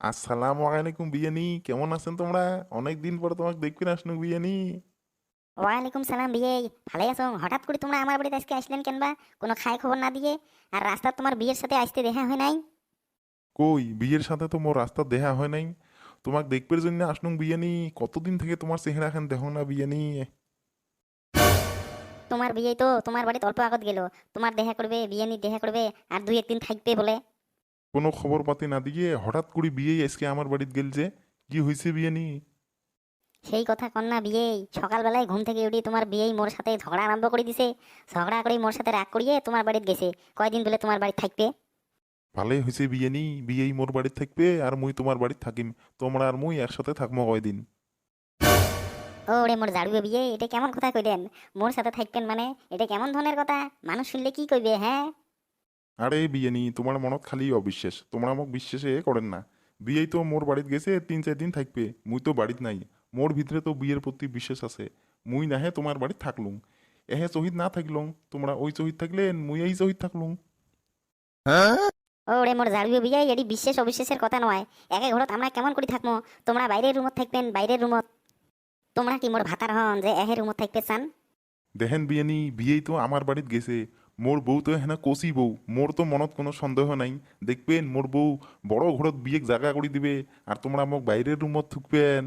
আসসালামু আলাইকুম বিয়ানি, কেমন আছেন তোমরা? অনেক দিন পর তোমাকে দেখতে আসনু বিয়ানি। ওয়ালাইকুম সালাম বিয়ে। ভালো আছো? হঠাৎ করে তোমরা আমার বাড়িতে আজকে আসলেন কেন বা? কোনো খায় খবর না দিয়ে। আর রাস্তা তোমার বিয়ের সাথে আসতে দেখা হয় নাই। কই বিয়ের সাথে তো মোর রাস্তা দেখা হয় নাই। তোমাকে দেখবার জন্য আসনু বিয়ানি। কতদিন থেকে তোমার চেহারা খান দেখো না বিয়ানি। তোমার বিয়ে তো তোমার বাড়িতে অল্প আগত গেল। তোমার দেখা করবে, বিয়ে নিয়ে দেখা করবে, আর দুই একদিন থাকবে বলে। কোনো খবর পাতি না দিয়ে হঠাৎ করে বিয়ে আজকে আমার বাড়িতে গেল যে, কি হয়েছে বিয়ানি? সেই কথা কন্যা বিয়ে। সকালবেলায় ঘুম থেকে উঠি তোমার বিয়ে মোর সাথে ঝগড়া আরম্ভ করে দিছে। ঝগড়া করে মোর সাথে রাগ করিয়ে তোমার বাড়িতে গেছে। কয়দিন বলে তোমার বাড়ি থাকবে। ভালোই হয়েছে বিয়ানি, বিয়েই মোর বাড়িতে থাকবে আর মুই তোমার বাড়িতে থাকিম। তোমরা আর মুই একসাথে থাকবো কয়দিন। ওরে মোর জাড়ুবে বিয়ে, এটা কেমন কথা কইলেন? মোর সাথে থাকবেন মানে এটা কেমন ধরনের কথা? মানুষ শুনলে কি কইবে, হ্যাঁ? আরে বিয়ানি, তোমার মনত খালি অবিশ্বাস, তোমরা মোক বিশ্বাসে করেন না। বিয়েই তো মোর বাড়িতে গেছে, 3-4 দিন থাকবে, মুই তো বাড়িতে নাই। মোর ভিতরে তো বিয়ের প্রতি বিশ্বাস আছে। মুই নাহে তোমার বাড়িতে থাকলুম, এহে চহিত না থাকলুম, তোমরা ওই চহিত থাকলেন, মুই এই চহিত থাকলুম। ওরে মোর জাড়ুবে বিয়ে, এটি বিশ্বাস অবিশ্বাসের কথা নয়। একে ঘরত আমরা কেমন করে থাকবো? তোমরা বাইরের রুমত থাকবেন, বাইরের রুমত। তোমরা কি মোর ভাতার হন যে এহে রুমত থাকবে চান? দেখেন বিয়ানি, বিয়েই তো আমার বাড়িতে গেছে। মোর বউ তো এখানে কষি বউ, মোর তো মনত কোনো সন্দেহ নাই। দেখবেন মোর বউ বড় ঘরত বিয়ে জাগা করে দিবে, আর তোমরা মোক বাইরের রুমত থাকবেন।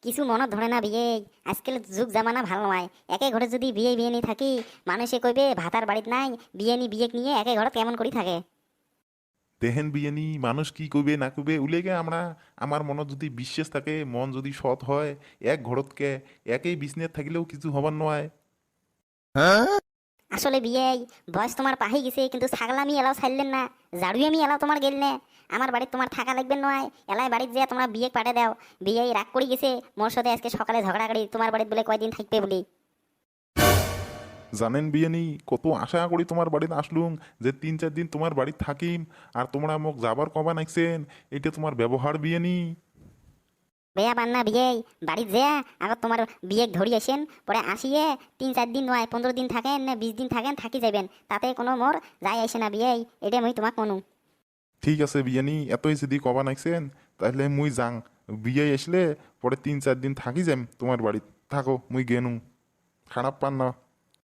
কিছু মনত ধরে না বিয়ে। আজকাল যুগ জামানা ভালো নয়। একে ঘরে যদি বিয়ে বিয়ে নিয়ে থাকি, মানুষে কইবে ভাতার বাড়িত নাই, বিয়ে নিয়ে একে ঘরত কেমন করে থাকে। দেখেন বিয়ানি, মানুষ কি কইবে না কইবে উলেগে আমরা, আমার মনত যদি বিশ্বাস থাকে, মন যদি সৎ হয়, এক ঘরতকে একই বিজনেস থাকিলেও কিছু হবার নয়। আসলে বিয়ে, বয়স তোমার পাহি গেছে কিন্তু ছাগলামি এলাও ছাড়লেন না। ঝাড়ু আমি এলাও তোমার গেল না। আমার বাড়িতে তোমার থাকা লাগবে নয়। এলাই বাড়িতে যে তোমরা বিয়ে পাঠে দাও। বিয়ে রাগ করে গেছে মোর সাথে আজকে সকালে ঝগড়া করি তোমার বাড়িতে বলে কয়দিন থাকবে বলি। জানেন বিয়ানি, কত আশা করি তোমার বাড়িতে আসলুম, যে 3-4 দিন তোমার বাড়িতে থাকিম, আর তোমরা মোক যাবার কবা নাইছেন। এটা তোমার ব্যবহার বিয়ানি। বেয়া পান্না বিয়ে, বাড়িতে যে আগত তোমার বিয়ে ধরি আসেন, পরে আসিয়ে 3-4 দিন নয় 15 দিন থাকেন না 20 দিন থাকেন, থাকি যাবেন, তাতে কোনো মোর যাই আসে না বিয়ে। এটা আমি তোমাক মনু। ঠিক আছে বিয়ানি, এতই যদি কবা নাইছেন, তাহলে মুই যাং। বিয়ে আসলে পরে 3-4 দিন থাকি যাম তোমার বাড়িতে, থাকো মুই গেনু। খারাপ পান না।